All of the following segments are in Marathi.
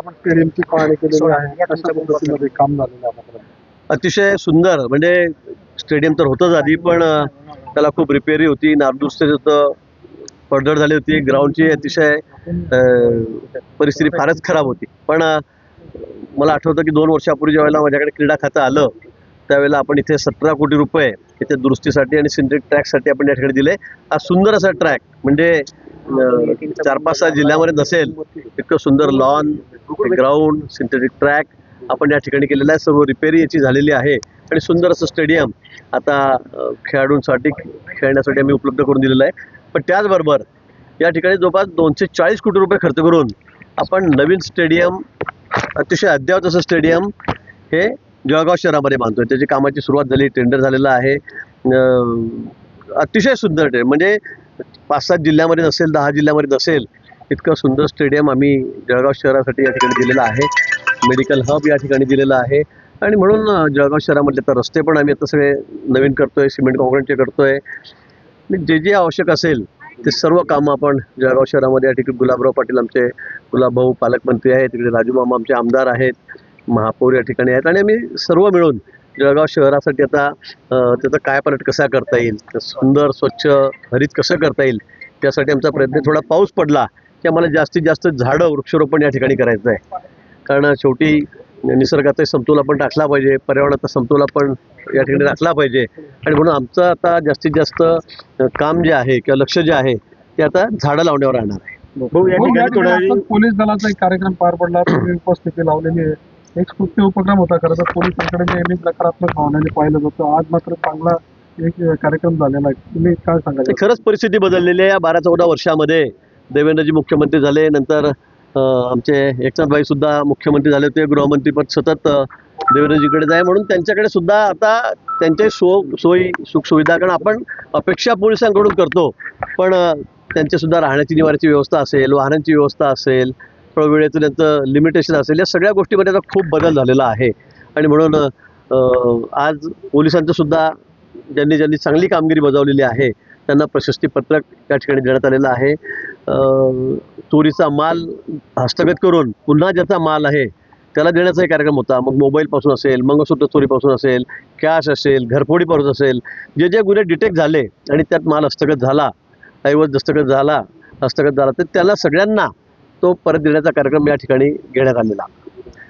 आपण स्टेडियमची पाहणी केलेली आहे, कशा पद्धतीमध्ये काम झालेलं आहे? अतिशय सुंदर, म्हणजे स्टेडियम तर होतंच आधी, पण त्याला खूप रिपेअरी होती, नामदुरुस्ती होतं, पडझड झाली होती, ग्राउंडची अतिशय परिस्थिती फारच खराब होती. पण मला आठवतं की 2 वर्षापूर्वी ज्यावेळेला माझ्याकडे क्रीडा खातं आलं, त्यावेळेला आपण इथे 17 कोटी रुपये इथे दुरुस्तीसाठी आणि सिंथेटिक ट्रॅकसाठी आपण या ठिकाणी दिले. हा सुंदर असा ट्रॅक, म्हणजे 4-5-6 जिल्ह्यामध्ये नसेल इतकं सुंदर लॉन, ग्राउंड, सिंथेटिक ट्रॅक आपण या ठिकाणी केलेलं आहे. सर्व रिपेअरी याची झालेली आहे आणि सुंदर असं स्टेडियम आता खेळाडूंसाठी खेळण्यासाठी आम्ही उपलब्ध करून दिलेलं आहे. पण त्याचबरोबर या ठिकाणी जवळपास 240 कोटी रुपये खर्च करून आपण नवीन स्टेडियम, अतिशय अद्ययावत असं स्टेडियम हे जळगाव शहरामध्ये बांधतोय. त्याची कामाची सुरुवात झाली, टेंडर झालेलं आहे. अतिशय सुंदर स्टेडियम, म्हणजे 5-7 जिल्ह्यामध्ये नसेल, 10 जिल्ह्यामध्ये नसेल इतकं सुंदर स्टेडियम आम्ही जळगाव शहरासाठी या ठिकाणी दिलेलं आहे. मेडिकल हब या ठिकाणी दिलेलं आहे आणि म्हणून जळगाव शहरामधले तर रस्ते पण आम्ही आता सगळे नवीन करतोय, सिमेंट कॉन्क्रीटचे करतोय. जे जे आवश्यक असेल ते सर्व कामं आपण जळगाव शहरामध्ये या ठिकाणी गुलाबराव पाटील आमचे गुलाबभाऊ पालकमंत्री आहेत, तिकडे राजू मामा आमचे आमदार आहेत, महापौर या ठिकाणी आहेत आणि आम्ही सर्व मिळून जळगाव शहरासाठी आता त्याचा कायापालट कसा करता येईल, सुंदर स्वच्छ हरित कसं करता येईल त्यासाठी आमचा प्रयत्न. थोडा पाऊस पडला की आम्हाला जास्तीत जास्त झाडं वृक्षारोपण या ठिकाणी करायचं आहे, कारण शेवटी निसर्गाचा समतोल आपण राखला पाहिजे, पर्यावरणाचा समतोल आपण या ठिकाणी राखला पाहिजे आणि म्हणून आमचं आता जास्तीत जास्त काम जे आहे किंवा लक्ष जे आहे ते आता झाडं लावण्यावर राहणार आहे. पोलीस दलाचा एक कार्यक्रम पार पडला, तुम्ही उपस्थिती लावलेली आहे. एक स्तुत्य उपक्रम होता. खरं तर पोलिसांकडे नेहमी नकारात्मक भावनेने पाहिलं जातं, आज मात्र चांगला एक कार्यक्रम झालेला आहे. तुम्ही काय सांगाल? खरंच परिस्थिती बदललेली आहे. या 12-14 वर्षामध्ये देवेंद्रजी मुख्यमंत्री झाले, नंतर आमचे एकनाथभाई सुद्धा मुख्यमंत्री झाले होते, गृहमंत्रीपद सतत देवेंद्रजीकडे जाय, म्हणून त्यांच्याकडे सुद्धा आता त्यांच्या सोयी सुखसुविधा, कारण आपण अपेक्षा पोलिसांकडून करतो, पण त्यांचे सुद्धा राहण्याची निवाऱ्याची व्यवस्था असेल, वाहनांची व्यवस्था असेल, वेळेचं त्यांचं लिमिटेशन असेल, या सगळ्या गोष्टीमध्ये आता खूप बदल झालेला आहे आणि म्हणून आज पोलिसांचं सुद्धा ज्यांनी चांगली कामगिरी बजावलेली आहे त्यांना प्रशस्तीपत्रक या ठिकाणी देण्यात आलेलं आहे. चोरीचा माल हस्तगत करून पुन्हा ज्याचा माल आहे त्याला देण्याचा एक कार्यक्रम होता. मग मोबाईलपासून असेल, मंगळसूत्र चोरीपासून असेल, कॅश असेल, घरफोडीपासून असेल, जे जे गुन्हे डिटेक्ट झाले आणि त्यात माल हस्तगत झाला, ऐवज हस्तगत झाला तर त्याला सगळ्यांना तो परत देण्याचा कार्यक्रम या ठिकाणी घेण्यात आलेला.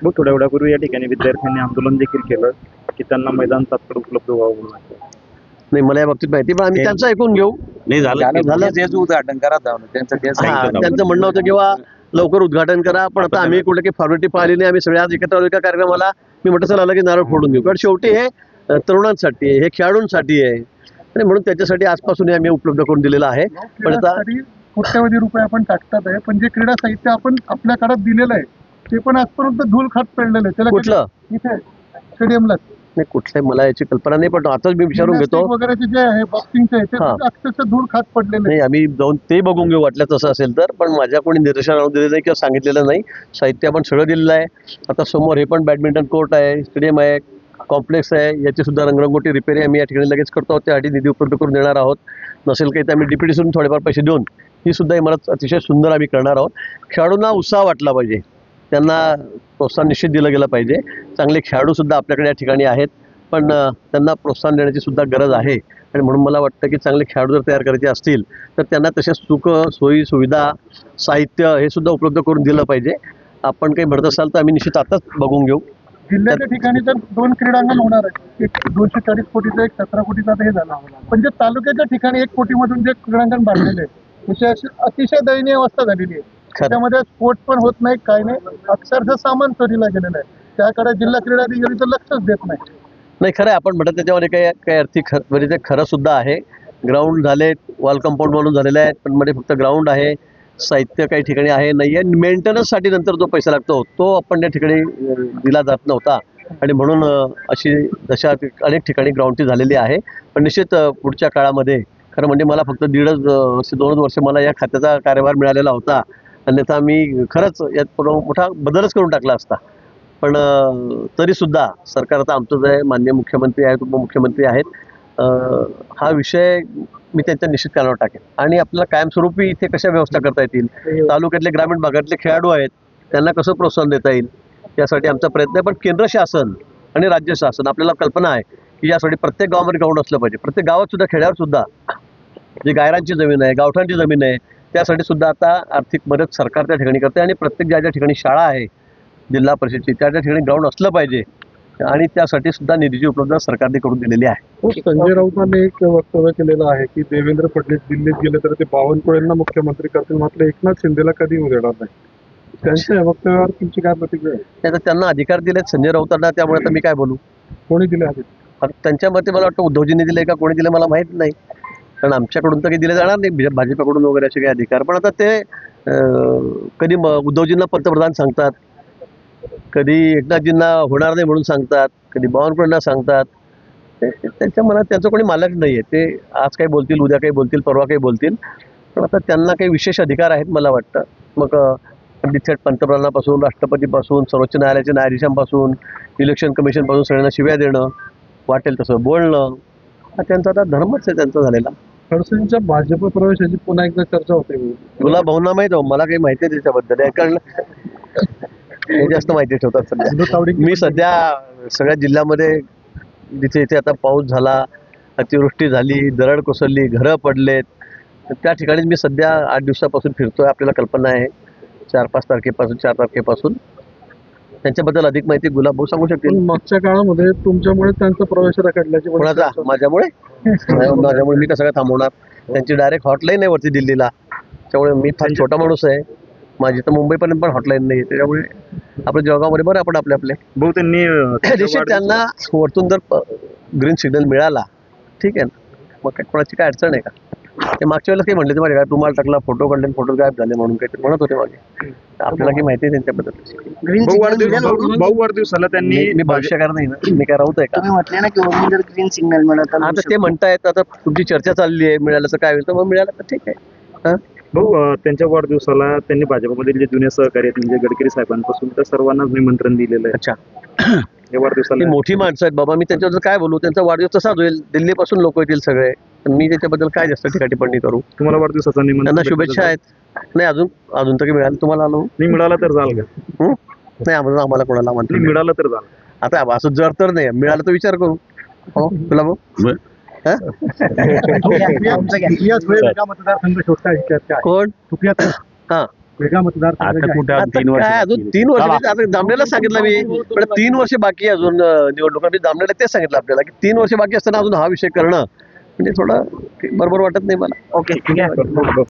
मग थोड्या वेळापूर्वी या ठिकाणी विद्यार्थ्यांनी आंदोलन देखील केलं की त्यांना मैदान तात्काळ उपलब्ध व्हावं म्हणून. नाही, मला या बाबतीत माहिती, पण आम्ही त्यांचं ऐकून घेऊ. नाही झालं तेच उद्घाटन करा त्यांचं म्हणणं होतं किंवा लवकर उद्घाटन करा, पण आता आम्ही कुठे काही फॉर्मॅलिटी पाहिली नाही. आम्ही सगळे आज एकत्र आलो एका कार्यक्रमाला. मी म्हटलं चला की नारळ फोडून घेऊ, कारण शेवटी हे तरुणांसाठी आहे, हे खेळाडूंसाठी आहे आणि म्हणून त्याच्यासाठी आजपासून आम्ही उपलब्ध करून दिलेलं आहे. पण आता कोट्यवधी रुपये आपण टाकतात आहे, पण जे क्रीडा साहित्य आपण आपल्या काळात दिलेलं आहे ते पण आजपर्यंत धूळ खात पडलेलं आहे. त्याला कुठलं इथे स्टेडियमला नाही, कुठलंही मला याची कल्पना नाही, पण आताच मी विचारून घेतो वगैरे जे आहे बॉक्सिंगचे आहे ते अक्षरशः धूळ खात पडलेलं नाही. आम्ही जाऊन ते बघून घेऊ वाटलं तसं असेल तर, पण माझ्या कोणी निर्देशन आणून दिलेलं नाही किंवा सांगितलेलं नाही. साहित्य आपण सगळं दिलेलं आहे. आता समोर हे पण बॅडमिंटन कोर्ट आहे, स्टेडियम आहे, कॉम्प्लेक्स आहे, याची सुद्धा रंगरंगोटी रिपेअरी आम्ही या ठिकाणी लगेच करतो आहोत. त्यासाठी निधी उपलब्ध करून देणार आहोत. नसेल काही तर आम्ही DPTसून थोडेफार पैसे देऊन ही सुद्धा इमारत अतिशय सुंदर आम्ही करणार आहोत. खेळाडूंना उत्साह वाटला पाहिजे, त्यांना प्रोत्साहन निश्चित दिलं गेलं पाहिजे. चांगले खेळाडू सुद्धा आपल्याकडे या ठिकाणी आहेत, पण त्यांना प्रोत्साहन देण्याची सुद्धा गरज आहे आणि म्हणून मला वाटतं की चांगले खेळाडू जर तयार करायचे असतील तर त्यांना तशा सोयी सुविधा, साहित्य हे सुद्धा उपलब्ध करून दिलं पाहिजे. आपण काही म्हणत असाल तर आम्ही निश्चित आताच बघून घेऊ. जिल्ह्याच्या ठिकाणी तर 2 क्रीडांगण होणार आहे, एक 240 कोटीचं, एक 17 कोटीचा हे झाला, पण जे तालुक्याच्या ठिकाणी 1 कोटीमधून जे क्रीडांगण बांधलेले आहे अतिशय दयनीय अवस्था झालेली आहे. त्याच्यामध्ये स्पोर्ट्स पण होत नाही, काय नाही, अक्षरशः सामान चोरीला गेलेलं आहे. त्याकडे जिल्हा क्रीडा अधिकारी तर लक्षच देत नाही. नाही, खरं आहे आपण म्हणत त्याच्यामध्ये काही अर्थी म्हणजे ते खरं सुद्धा आहे. ग्राउंड झाले, वॉल कंपाऊंड म्हणून झालेले आहेत, पण मध्ये फक्त ग्राउंड आहे, साहित्य काही ठिकाणी आहे नाही आहे. मेंटेनन्ससाठी नंतर जो पैसा लागतो तो आपण त्या ठिकाणी दिला जात नव्हता आणि म्हणून अशी दशा अनेक ठिकाणी ग्राउंडची झालेली आहे. पण निश्चित पुढच्या काळामध्ये खरं म्हणजे मला फक्त 2.5 वर्ष मला या खात्याचा कार्यभार मिळालेला होता, अन्यथा मी खरंच यात मोठा बदलच करून टाकला असता. पण तरीसुद्धा सरकार आता आमचं जे माननीय मुख्यमंत्री आहेत, उपमुख्यमंत्री आहेत, हा विषय मी त्यांच्या निश्चित कानावर टाकेन आणि आपल्याला कायमस्वरूपी इथे कशा व्यवस्था करता येतील. तालुक्यातले ग्रामीण भागातले खेळाडू आहेत, त्यांना कसं प्रोत्साहन देता येईल यासाठी आमचा प्रयत्न आहे. पण केंद्र शासन आणि राज्य शासन आपल्याला कल्पना आहे की यासाठी प्रत्येक गावामध्ये ग्राउंड असलं पाहिजे. प्रत्येक गावात सुद्धा खेड्यावर सुद्धा जी गायरांची जमीन आहे, गावठांची जमीन आहे, त्यासाठी सुद्धा आता आर्थिक मदत सरकार त्या ठिकाणी करते आणि प्रत्येक ज्या ज्या ठिकाणी शाळा आहे जिल्हा परिषदची त्या त्या ठिकाणी ग्राउंड असलं पाहिजे आणि त्यासाठी सुद्धा निधीची उपलब्धता सरकारने करून दिलेली आहे. संजय राऊतांनी एक वक्तव्य केलेलं आहे की देवेंद्र फडणवीस दिल्लीत गेले तर ते बावनकुळेंना मुख्यमंत्री करतील, मात्र एकनाथ शिंदेला कधी येऊ देणार नाही. त्यांच्या या वक्तव्यावर तुमची काय प्रतिक्रिया आहे? आता त्यांना अधिकार दिलेत संजय राऊतांना, त्यामुळे आता मी काय बोलू. कोणी दिले आहेत? आता त्यांच्या मते मला वाटतं उद्धवजींनी दिले का कोणी दिले मला माहित नाही, कारण आमच्याकडून तर काही दिले जाणार नाही भाजपाकडून वगैरे असे काही अधिकार. पण आता ते कधी उद्धवजींना पंतप्रधान सांगतात, कधी एकनाथजींना होणार नाही म्हणून सांगतात, कधी बावनकुळेंना सांगतात. त्यांच्या मनात त्यांचं कोणी मालक नाही आहे. ते आज काही बोलतील, उद्या काही बोलतील, परवा काही बोलतील. पण आता त्यांना काही विशेष अधिकार आहेत मला वाटतं. मग थेट पंतप्रधानापासून, राष्ट्रपतीपासून, सर्वोच्च न्यायालयाच्या न्यायाधीशांपासून, इलेक्शन कमिशनपासून सगळ्यांना शिव्या देणं, वाटेल तसं बोलणं, हा त्यांचा आता धर्मच आहे त्यांचा झालेला. खडसेंच्या भाजप प्रवेशाची पुन्हा एकदा चर्चा होते. तुला भावना माहित हो, मला काही माहिती आहे त्याच्याबद्दल, कारण हे जास्त माहिती ठेवतात सध्या. मी सध्या सगळ्या जिल्ह्यामध्ये जिथे इथे आता पाऊस झाला, अतिवृष्टी झाली, दरड कोसळली, घरं पडलेत, त्या ठिकाणी मी सध्या 8 दिवसापासून फिरतोय. आपल्याला कल्पना आहे 4-5 तारखेपासून 4 तारखेपासून. त्यांच्याबद्दल अधिक माहिती गुलाबभाऊ सांगू शकतील. मागच्या काळामध्ये तुमच्यामुळे त्यांचा प्रवेश रखडल्याची कोणाचा? माझ्यामुळे? माझ्यामुळे मी कसं काय थांबवणार? त्यांची डायरेक्ट हॉटलाईन आहे वरती दिल्लीला, त्यामुळे मी फार छोटा माणूस आहे. माझी तर मुंबईपर्यंत पण हॉटलाईन नाही, त्याच्यामुळे आपल्या जळगावमध्ये बरं आपण आपले भाऊ त्यांनी त्या दिवशी त्यांना वरतून जर ग्रीन सिग्नल मिळाला ठीक आहे ना, मग काय कोणाची काय अडचण आहे का? ते मागच्या वेळेला काही म्हणले ते माझ्या काय तुम्हाला टाकला फोटो काढले, फोटो गायब झाले म्हणून काही म्हणत होते मागे. आपल्याला काही माहिती आहे त्यांच्याबद्दल. भाऊ वाढदिवसाला त्यांनी मी भाष्यकार नाही ना, मी काय राहत आहे का? म्हटले ना की वरून जर ग्रीन सिग्नल मिळत आता ते म्हणतायत, आता तुमची चर्चा चालली आहे, मिळालं तर काय होईल, तर मग मिळालं तर ठीक आहे. हा, भाऊ त्यांच्या वाढदिवसाला त्यांनी भाजपमधील जे जुने सहकारी आहेत म्हणजे गडकरी साहेबांपासून त्या सर्वांनाच निमंत्रण दिलेलं आहे. अच्छा, या वाढदिवसाला ती मोठी माणसं आहेत बाबा, मी त्यांच्याबद्दल काय बोलू. त्यांचा वाढदिवस तसाच होईल, दिल्लीपासून लोक येतील सगळे, मी त्याच्याबद्दल काय जास्त टिप्पणी करू. तुम्हाला वाढदिवसाचा निमंत्रण त्यांना शुभेच्छा आहेत. नाही अजून तरी मिळालं तुम्हाला आलो नाही मिळाला तर जाल का? नाही आम्हाला कोणाला म्हणतो नाही मिळालं तर जाल. आता असं जर तर नाही मिळालं तर विचार करू. हो तुला भाऊ मतदारसंघ शोधता कोण? हा वेगळा मतदारसंघ काय अजून 3 वर्ष आता दामलेला सांगितलं मी, पण 3 वर्ष बाकी आहे अजून निवडणुका. मी दामलेला तेच सांगितलं आपल्याला की 3 वर्ष बाकी असताना अजून हा विषय करणं म्हणजे थोडं बरोबर वाटत नाही मला. ओके ठीक आहे.